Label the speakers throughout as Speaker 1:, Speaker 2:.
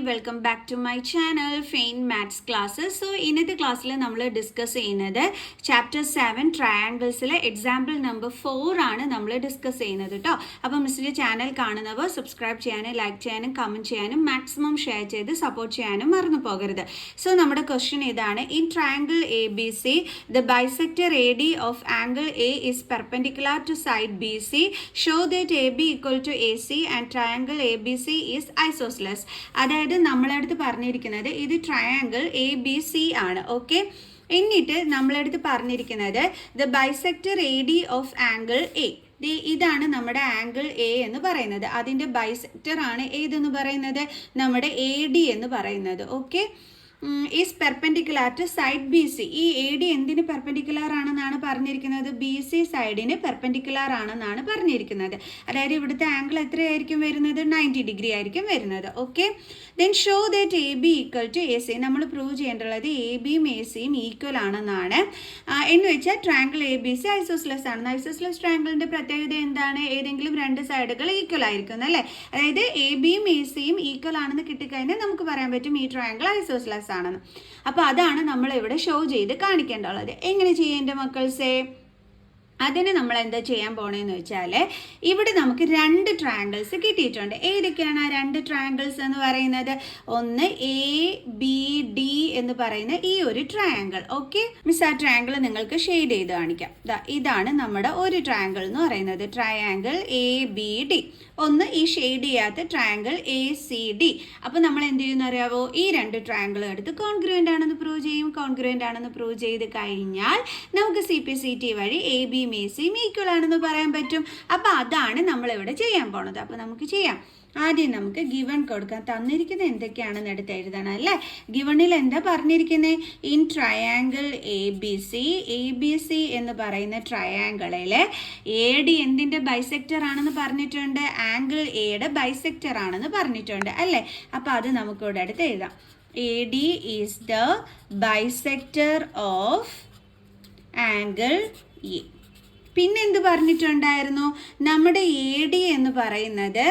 Speaker 1: Welcome back to my channel fine maths classes. So ഇന്നത്തെ ക്ലാസ്സിൽ നമ്മൾ ഡിസ്കസ് ചെയ്യുന്നത് ചാപ്റ്റർ 7 ട്രയാങ്കിൾസിലെ എക്സാമ്പിൾ നമ്പർ 4 ആണ് നമ്മൾ ഡിസ്കസ് ചെയ്യുന്നത് കേട്ടോ. അപ്പോൾ മിസ്സിൻ്റെ ചാനൽ കാണുന്നവർ സബ്സ്ക്രൈബ് ചെയ്യാനും ലൈക്ക് ചെയ്യാനും കമൻറ്റ് ചെയ്യാനും മാക്സിമം ഷെയർ ചെയ്ത് സപ്പോർട്ട് ചെയ്യാനും മറന്നു പോകരുത്. സോ നമ്മുടെ ക്വസ്റ്റ്യൻ ഇതാണ്: in triangle A B C the bisector A D of angle A is perpendicular to side B C. Show that A B equal to A C and triangle A B C is isosceles. അതായത് നമ്മളടുത്ത് പറഞ്ഞിരിക്കുന്നത് ഇത് triangle A B C ആണ്. Okay, എന്നിട്ട് നമ്മളടുത്ത് പറഞ്ഞിരിക്കുന്നത് the bisector A D of angle A. ഇതാണ് നമ്മുടെ ആംഗിൾ എ എന്ന് പറയുന്നത്. അതിൻ്റെ ബൈസെക്ടർ ആണ് ഏതെന്ന് പറയുന്നത് നമ്മുടെ എ ഡി എന്ന് പറയുന്നത്. Okay, is perpendicular to side B C. ഈ എ ഡി എന്തിന് പെർപെൻഡിക്കുലർ ആണെന്നാണ് പറഞ്ഞിരിക്കുന്നത്? ബി സി സൈഡിന് പെർപെൻഡിക്കുലർ ആണെന്നാണ് പറഞ്ഞിരിക്കുന്നത്. അതായത് ഇവിടുത്തെ ആംഗിൾ എത്രയായിരിക്കും വരുന്നത്? 90 ഡിഗ്രി ആയിരിക്കും വരുന്നത്. Okay, then show that A B equal to A C. നമ്മൾ പ്രൂവ് ചെയ്യേണ്ടുള്ളത് എ ബിയും എ സിയും ഈക്വൽ ആണെന്നാണ്. എന്ന് വെച്ചാൽ triangle A B C isosceles ആണ്. ഐസോസ്ലെസ് ട്രയാങ്കിളിൻ്റെ പ്രത്യേകത എന്താണ്? ഏതെങ്കിലും രണ്ട് സൈഡുകൾ ഈക്വൽ ആയിരിക്കും അല്ലേ? അതായത് എ ബിയും എ സിയും ഈക്വൽ ആണെന്ന് കിട്ടിക്കഴിഞ്ഞാൽ നമുക്ക് പറയാൻ പറ്റും ഈ ട്രയാങ്കിൾ ഐസോസ്ലെസ് ആണെന്ന്. അപ്പോൾ അതാണ് നമ്മൾ ഇവിടെ ഷോ ചെയ്ത് കാണിക്കേണ്ടുള്ളത്. എങ്ങനെ ചെയ്യേണ്ട മക്കൾസേ? അതിന് നമ്മൾ എന്താ ചെയ്യാൻ പോണേന്ന് വെച്ചാൽ ഇവിടെ നമുക്ക് രണ്ട് ട്രയാങ്കിൾസ് കിട്ടിയിട്ടുണ്ട്. ഏതൊക്കെയാണ് ആ രണ്ട് ട്രയാങ്കിൾസ് എന്ന് പറയുന്നത്? ഒന്ന് എ ബി ഡി എന്ന് പറയുന്ന ഈ ഒരു ട്രയാങ്കിൾ. ഓക്കെ മിസ്, ആ ട്രയാങ്കിൾ നിങ്ങൾക്ക് ഷെയ്ഡ് ചെയ്ത് കാണിക്കാം. ഇതാണ് നമ്മുടെ ഒരു ട്രയാങ്കിൾ എന്ന് പറയുന്നത്, ട്രയാങ്കിൾ എ ബി ഡി. ഒന്ന് ഈ ഷെയ്ഡ് ചെയ്യാത്ത ട്രയാങ്കിൾ എ സി ഡി. അപ്പോൾ നമ്മൾ എന്ത് ചെയ്യുമെന്ന് അറിയാവോ? ഈ രണ്ട് ട്രയാങ്കിൾ എടുത്ത് കോൺഗ്രുവൻ്റ് ആണെന്ന് പ്രൂവ് ചെയ്യും. കോൺഗ്രുവൻ്റ് ആണെന്ന് പ്രൂവ് ചെയ്ത് കഴിഞ്ഞാൽ നമുക്ക് CP/CT വഴി എ ബിയും എ സിയും ഈക്വൽ ആണെന്ന് പറയാൻ പറ്റും. അപ്പോൾ അതാണ് നമ്മളിവിടെ ചെയ്യാൻ പോണത്. അപ്പോൾ നമുക്ക് ചെയ്യാം. ആദ്യം നമുക്ക് ഗിവൺ കൊടുക്കാം. തന്നിരിക്കുന്നത് എന്തൊക്കെയാണെന്ന് എടുത്ത് എഴുതണം അല്ലേ? ഗിവണിൽ എന്താ പറഞ്ഞിരിക്കുന്നത്? In triangle A B C എന്ന് പറയുന്ന ട്രയാങ്കിളിൽ എ ഡി എന്തിൻ്റെ ബൈസെക്ടർ ആണെന്ന് പറഞ്ഞിട്ടുണ്ട്? ആംഗിൾ എയുടെ ബൈസെക്ടർ ആണെന്ന് പറഞ്ഞിട്ടുണ്ട് അല്ലേ? അപ്പോൾ അത് നമുക്കിവിടെ അടുത്ത് എഴുതാം. A D is the bisector of angle A. പിന്നെന്ത് പറഞ്ഞിട്ടുണ്ടായിരുന്നു? നമ്മുടെ എ ഡി എന്ന് പറയുന്നത്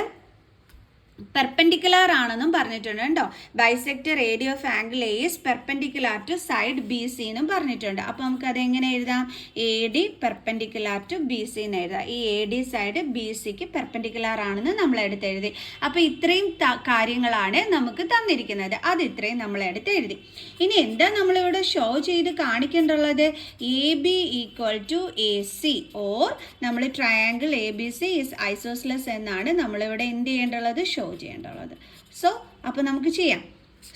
Speaker 1: പെർപെൻഡിക്കുലർ ആണെന്നും പറഞ്ഞിട്ടുണ്ട് കേട്ടോ. Bisector A D of angle A is perpendicular to side B C എന്നും പറഞ്ഞിട്ടുണ്ട്. അപ്പോൾ നമുക്കത് എങ്ങനെ എഴുതാം? A D perpendicular to B C എന്ന് എഴുതാം. ഈ എ ഡി സൈഡ് ബി സിക്ക് പെർപെൻഡിക്കുലർ ആണെന്ന് നമ്മൾ എടുത്ത് എഴുതി. അപ്പോൾ ഇത്രയും കാര്യങ്ങളാണ് നമുക്ക് തന്നിരിക്കുന്നത്. അത് ഇത്രയും നമ്മൾ എടുത്ത് എഴുതി. ഇനി എന്താ നമ്മളിവിടെ ഷോ ചെയ്ത് കാണിക്കേണ്ടുള്ളത്? A B equal to A C or നമ്മൾ triangle A B C is isosceles എന്നാണ് നമ്മളിവിടെ എന്ത് ചെയ്യേണ്ടുള്ളത്? ഷോ ചെയ്യേണ്ടുള്ളത്. സോ അപ്പോൾ നമുക്ക് ചെയ്യാം.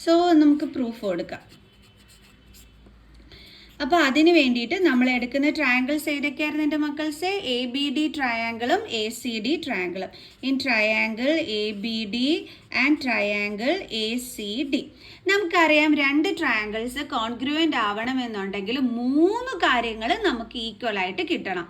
Speaker 1: സോ നമുക്ക് പ്രൂഫ് കൊടുക്കാം. അപ്പോൾ അതിന് വേണ്ടിയിട്ട് നമ്മൾ എടുക്കുന്ന ട്രയാങ്കിൾസ് ഏതൊക്കെയായിരുന്നു എൻ്റെ മക്കൾസ്? എ ബി ഡി ട്രയാങ്കിളും എ സി ഡി ട്രയാങ്കിളും. In triangle A B D and triangle A C D നമുക്കറിയാം രണ്ട് ട്രയാങ്കിൾസ് കോൺഗ്രുവൻ്റ് ആവണമെന്നുണ്ടെങ്കിൽ 3 കാര്യങ്ങൾ നമുക്ക് ഈക്വൽ ആയിട്ട് കിട്ടണം.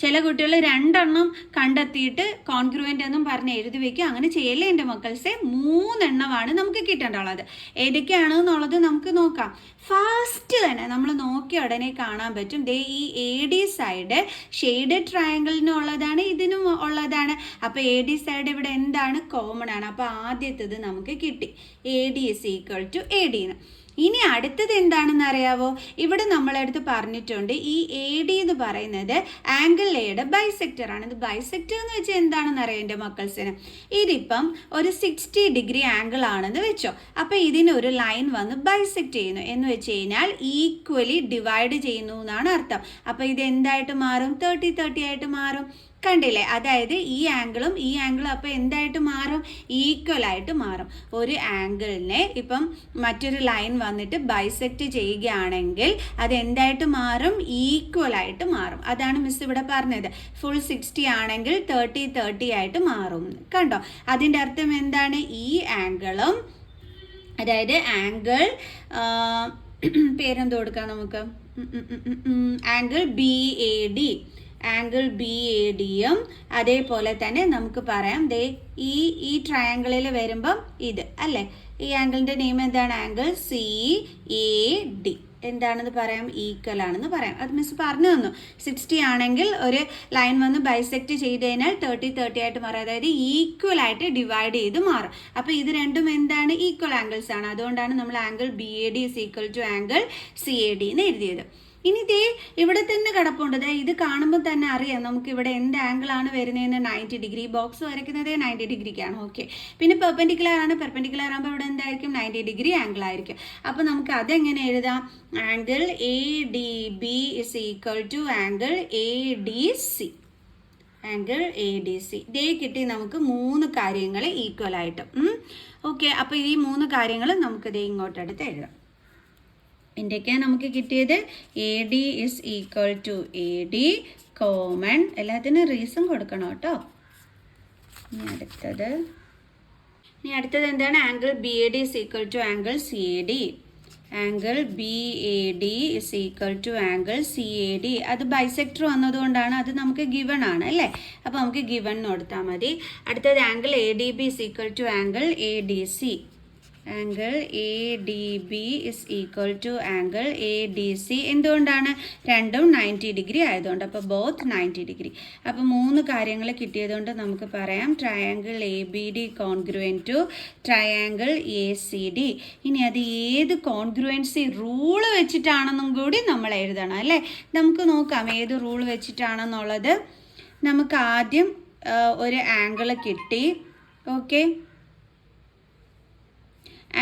Speaker 1: ചില കുട്ടികൾ 2 എണ്ണം കണ്ടെത്തിയിട്ട് കോൺഗ്രുവൻ്റ് എന്നും പറഞ്ഞ് എഴുതി വയ്ക്കുക. അങ്ങനെ ചെയ്യല്ലേ എൻ്റെ മക്കൾസെ. 3 എണ്ണമാണ് നമുക്ക് കിട്ടേണ്ടുള്ളത്. ഏതൊക്കെയാണെന്നുള്ളത് നമുക്ക് നോക്കാം. ഫസ്റ്റ് തന്നെ നമ്മൾ നോക്കിയ ഉടനെ കാണാൻ പറ്റും ദേ ഈ എ ഡി സൈഡ് ഷെയ്ഡഡ് ട്രയാങ്കിളിനും ഉള്ളതാണ്, ഇതിനും ഉള്ളതാണ്. അപ്പോൾ എ ഡി സൈഡ് ഇവിടെ എന്താണ്? കോമൺ ആണ്. അപ്പോൾ ആദ്യത്തേത് നമുക്ക് കിട്ടി, A D is equal to A D എന്ന്. ഇനി അടുത്തത് എന്താണെന്ന് അറിയാവോ? ഇവിടെ നമ്മളടുത്ത് പറഞ്ഞിട്ടുണ്ട് ഈ എ ഡി എന്ന് പറയുന്നത് ആംഗിൾ എയുടെ ബൈസെക്ടർ ആണ്. ഇത് ബൈസെക്ടർ എന്ന് വെച്ചാൽ എന്താണെന്ന് അറിയാം എൻ്റെ മക്കൾസിന്? ഇതിപ്പം ഒരു 60 ഡിഗ്രി ആംഗിൾ ആണെന്ന് വെച്ചോ. അപ്പോൾ ഇതിനൊരു ലൈൻ വന്ന് ബൈസെക്ട് ചെയ്യുന്നു എന്ന് വെച്ച് കഴിഞ്ഞാൽ ഈക്വലി ഡിവൈഡ് ചെയ്യുന്നു എന്നാണ് അർത്ഥം. അപ്പോൾ ഇത് എന്തായിട്ട് മാറും? 30-30 ആയിട്ട് മാറും. കണ്ടില്ലേ? അതായത് ഈ ആംഗിളും ഈ ആംഗിളും അപ്പോൾ എന്തായിട്ട് മാറും? ഈക്വൽ ആയിട്ട് മാറും. ഒരു ആംഗിളിനെ ഇപ്പം മറ്റൊരു ലൈൻ വന്നിട്ട് ബൈസെക്റ്റ് ചെയ്യുകയാണെങ്കിൽ അത് എന്തായിട്ട് മാറും? ഈക്വൽ ആയിട്ട് മാറും. അതാണ് മിസ് ഇവിടെ പറഞ്ഞത്. ഫുൾ 60 ആണെങ്കിൽ 30-30 ആയിട്ട് മാറും. കണ്ടോ? അതിൻ്റെ അർത്ഥം എന്താണ്? ഈ ആംഗിളും, അതായത് ആംഗിൾ പേരെന്ത് കൊടുക്കാം നമുക്ക്? Angle B A D, angle B A ഡിയും അതേപോലെ തന്നെ നമുക്ക് പറയാം ദേ ഈ ട്രയാങ്കിളിൽ വരുമ്പം ഇത് അല്ലേ? ഈ ആംഗിളിൻ്റെ നെയിം എന്താണ്? Angle C A D. എന്താണെന്ന് പറയാം, ഈക്വൽ ആണെന്ന് പറയാം. അത് മിസ് പറഞ്ഞു തന്നു. 60 ആണെങ്കിൽ ഒരു ലൈൻ വന്ന് ബൈസെക്റ്റ് ചെയ്ത് കഴിഞ്ഞാൽ 30 ആയിട്ട് മാറും, അതായത് ഈക്വൽ ആയിട്ട് ഡിവൈഡ് ചെയ്ത് മാറും. അപ്പോൾ ഇത് രണ്ടും എന്താണ്, ഈക്വൽ ആംഗിൾസ് ആണ്. അതുകൊണ്ടാണ് നമ്മൾ angle BAD is equal to angle CAD എന്ന് എഴുതിയത്. ഇനി ദേ ഇവിടെ തന്നെ കിടപ്പുണ്ട്. ഇത് കാണുമ്പോൾ തന്നെ അറിയാം നമുക്ക് ഇവിടെ എന്ത് ആംഗിളാണ് വരുന്നതെന്ന്. 90 ഡിഗ്രി. ബോക്സ് വരയ്ക്കുന്നത് 90 ഡിഗ്രിക്കാണ്. ഓക്കെ. പിന്നെ പെർപെൻഡിക്കുലർ ആണ്. പെർപെൻഡിക്കുലർ ആകുമ്പോൾ ഇവിടെ എന്തായിരിക്കും, 90 ഡിഗ്രി ആംഗിൾ ആയിരിക്കും. അപ്പോൾ നമുക്ക് അതെങ്ങനെ എഴുതാം, angle ADB is equal to angle ADC. Angle ADC. ഇതേ കിട്ടി നമുക്ക് 3 കാര്യങ്ങൾ ഈക്വൽ ആയിട്ട്. ഓക്കെ. അപ്പോൾ ഈ 3 കാര്യങ്ങൾ നമുക്ക് ഇതേ ഇങ്ങോട്ടെടുത്ത് എഴുതാം. എന്തൊക്കെയാണ് നമുക്ക് കിട്ടിയത്, AD is equal to AD common. എല്ലാത്തിനും റീസൺ കൊടുക്കണം കേട്ടോ. ഇനി അടുത്തത് എന്താണ്, angle BAD is equal to angle CAD. Angle BAD is equal to angle CAD. അത് ബൈസെക്ടർ വന്നതുകൊണ്ടാണ്, അത് നമുക്ക് ഗിവൺ ആണ് അല്ലേ. അപ്പോൾ നമുക്ക് ഗിവൺ കൊടുത്താൽ മതി. അടുത്തത് angle ADB is equal to angle ADC. Angle ADB is equal to angle ADC. എന്തുകൊണ്ടാണ്, രണ്ടും 90 ഡിഗ്രി ആയതുകൊണ്ട്. അപ്പോൾ ബോത്ത് 90 ഡിഗ്രി. അപ്പോൾ 3 കാര്യങ്ങൾ കിട്ടിയതുകൊണ്ട് നമുക്ക് പറയാം triangle ABD congruent to triangle ACD. ഇനി അത് ഏത് കോൺഗ്രുവൻസി റൂള് വെച്ചിട്ടാണെന്നും കൂടി നമ്മൾ എഴുതണം അല്ലേ. നമുക്ക് നോക്കാം ഏത് റൂൾ വെച്ചിട്ടാണെന്നുള്ളത്. നമുക്ക് ആദ്യം ഒരു ആംഗിൾ കിട്ടി. ഓക്കെ.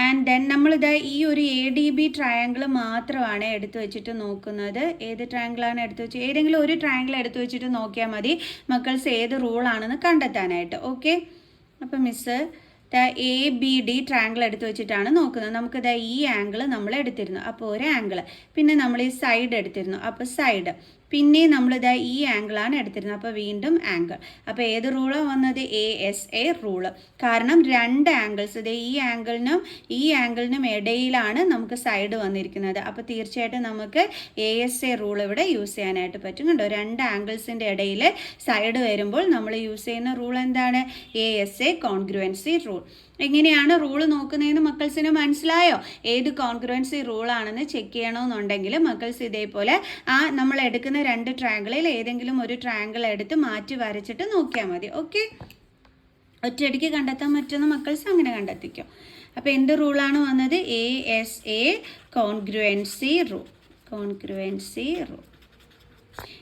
Speaker 1: ആൻഡ് ദെൻ നമ്മളിത് ഈ ഒരു ADB ട്രയാങ്കിൾ മാത്രമാണ് എടുത്തു വെച്ചിട്ട് നോക്കുന്നത്. ഏത് ട്രയാങ്കിളാണ് എടുത്തു വെച്ച്, ഏതെങ്കിലും ഒരു ട്രയാങ്കിൾ എടുത്തു വെച്ചിട്ട് നോക്കിയാൽ മതി മക്കൾസ് ഏത് റൂളാണെന്ന് കണ്ടെത്താനായിട്ട്. ഓക്കെ. അപ്പം മിസ്സ് ABD ട്രയാങ്കിൾ എടുത്തു വെച്ചിട്ടാണ് നോക്കുന്നത്. നമുക്കിത് ഈ ആംഗിൾ നമ്മൾ എടുത്തിരുന്നു, അപ്പോൾ ഒരു ആംഗിൾ. പിന്നെ നമ്മൾ ഈ സൈഡ് എടുത്തിരുന്നു, അപ്പോൾ സൈഡ്. പിന്നെ നമ്മളിത് ഈ ആംഗിളാണ് എടുത്തിരുന്നത്, അപ്പോൾ വീണ്ടും ആംഗിൾ. അപ്പോൾ ഏത് റൂളാണ് വന്നത്, ASA റൂള്. കാരണം 2 ആംഗിൾസ്, ഇത് ഈ ആംഗിളിനും ഇടയിലാണ് നമുക്ക് സൈഡ് വന്നിരിക്കുന്നത്. അപ്പോൾ തീർച്ചയായിട്ടും നമുക്ക് ASA റൂൾ ഇവിടെ യൂസ് ചെയ്യാനായിട്ട് പറ്റും. കണ്ടോ, 2 ആംഗിൾസിൻ്റെ ഇടയിൽ സൈഡ് വരുമ്പോൾ നമ്മൾ യൂസ് ചെയ്യുന്ന റൂൾ എന്താണ്, ASA കോൺഗ്രുവൻസി റൂൾ. എങ്ങനെയാണ് റൂള് നോക്കുന്നതെന്ന് മക്കൾസിന് മനസ്സിലായോ? ഏത് കോൺഗ്രുവൻസി റൂളാണെന്ന് ചെക്ക് ചെയ്യണമെന്നുണ്ടെങ്കിൽ മക്കൾസ് ഇതേപോലെ നമ്മൾ എടുക്കുന്ന 2 ട്രയാങ്കിളിൽ ഏതെങ്കിലും ഒരു ട്രയാങ്കിൾ എടുത്ത് മാറ്റി വരച്ചിട്ട് നോക്കിയാൽ മതി. ഓക്കെ. ഒറ്റയടിക്ക് കണ്ടെത്താൻ പറ്റുന്ന മക്കൾസ് അങ്ങനെ കണ്ടെത്തിക്കും. അപ്പോൾ എന്ത് റൂളാണ് വന്നത്, ASA കോൺഗ്രുവൻസി റൂൾ.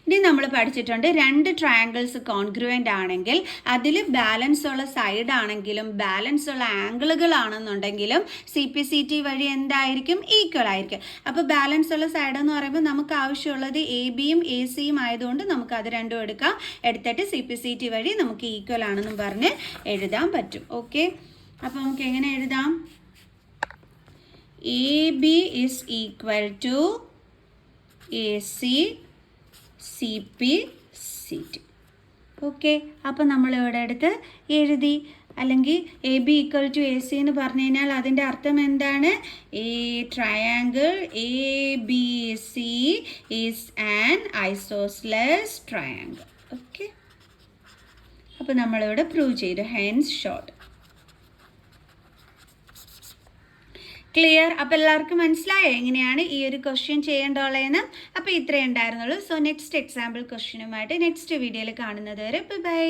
Speaker 1: ഇനി നമ്മൾ പഠിച്ചിട്ടുണ്ട് 2 ട്രയാങ്കിൾസ് കോൺഗ്രുവൻ്റ് ആണെങ്കിൽ അതിൽ ബാലൻസ് ഉള്ള സൈഡ് ആണെങ്കിലും ബാലൻസ് ഉള്ള ആംഗിളുകളാണെന്നുണ്ടെങ്കിലും CPCT വഴി എന്തായിരിക്കും, ഈക്വൽ ആയിരിക്കും. അപ്പോൾ ബാലൻസ് ഉള്ള സൈഡ് എന്ന് പറയുമ്പോൾ നമുക്ക് ആവശ്യമുള്ളത് ABയും ACയും ആയതുകൊണ്ട് നമുക്ക് അത് രണ്ടും എടുത്തിട്ട് CPCT വഴി നമുക്ക് ഈക്വൽ ആണെന്നും പറഞ്ഞ് എഴുതാൻ പറ്റും. ഓക്കെ. അപ്പോൾ നമുക്ക് എങ്ങനെ എഴുതാം, AB is equal to AC CPCT. Okay. അപ്പോൾ നമ്മളിവിടെ എടുത്ത് എഴുതി. അല്ലെങ്കിൽ AB ഈക്വൽ ടു AC എന്ന് പറഞ്ഞു കഴിഞ്ഞാൽ അതിൻ്റെ അർത്ഥം എന്താണ്, triangle ABC is an isosceles triangle. Okay. അപ്പോൾ നമ്മളിവിടെ പ്രൂവ് ചെയ്തു. Hence short. ക്ലിയർ? അപ്പോൾ എല്ലാവർക്കും മനസ്സിലായോ എങ്ങനെയാണ് ഈ ഒരു ക്വസ്റ്റ്യൻ ചെയ്യേണ്ടതുള്ളതെന്ന്? അപ്പോൾ ഇത്രയേ ഉണ്ടായിരുന്നുള്ളൂ. സോ നെക്സ്റ്റ് എക്സാമ്പിൾ ക്വസ്റ്റ്യനുമായിട്ട് നെക്സ്റ്റ് വീഡിയോയിൽ കാണുന്നത് വരെ ബൈ.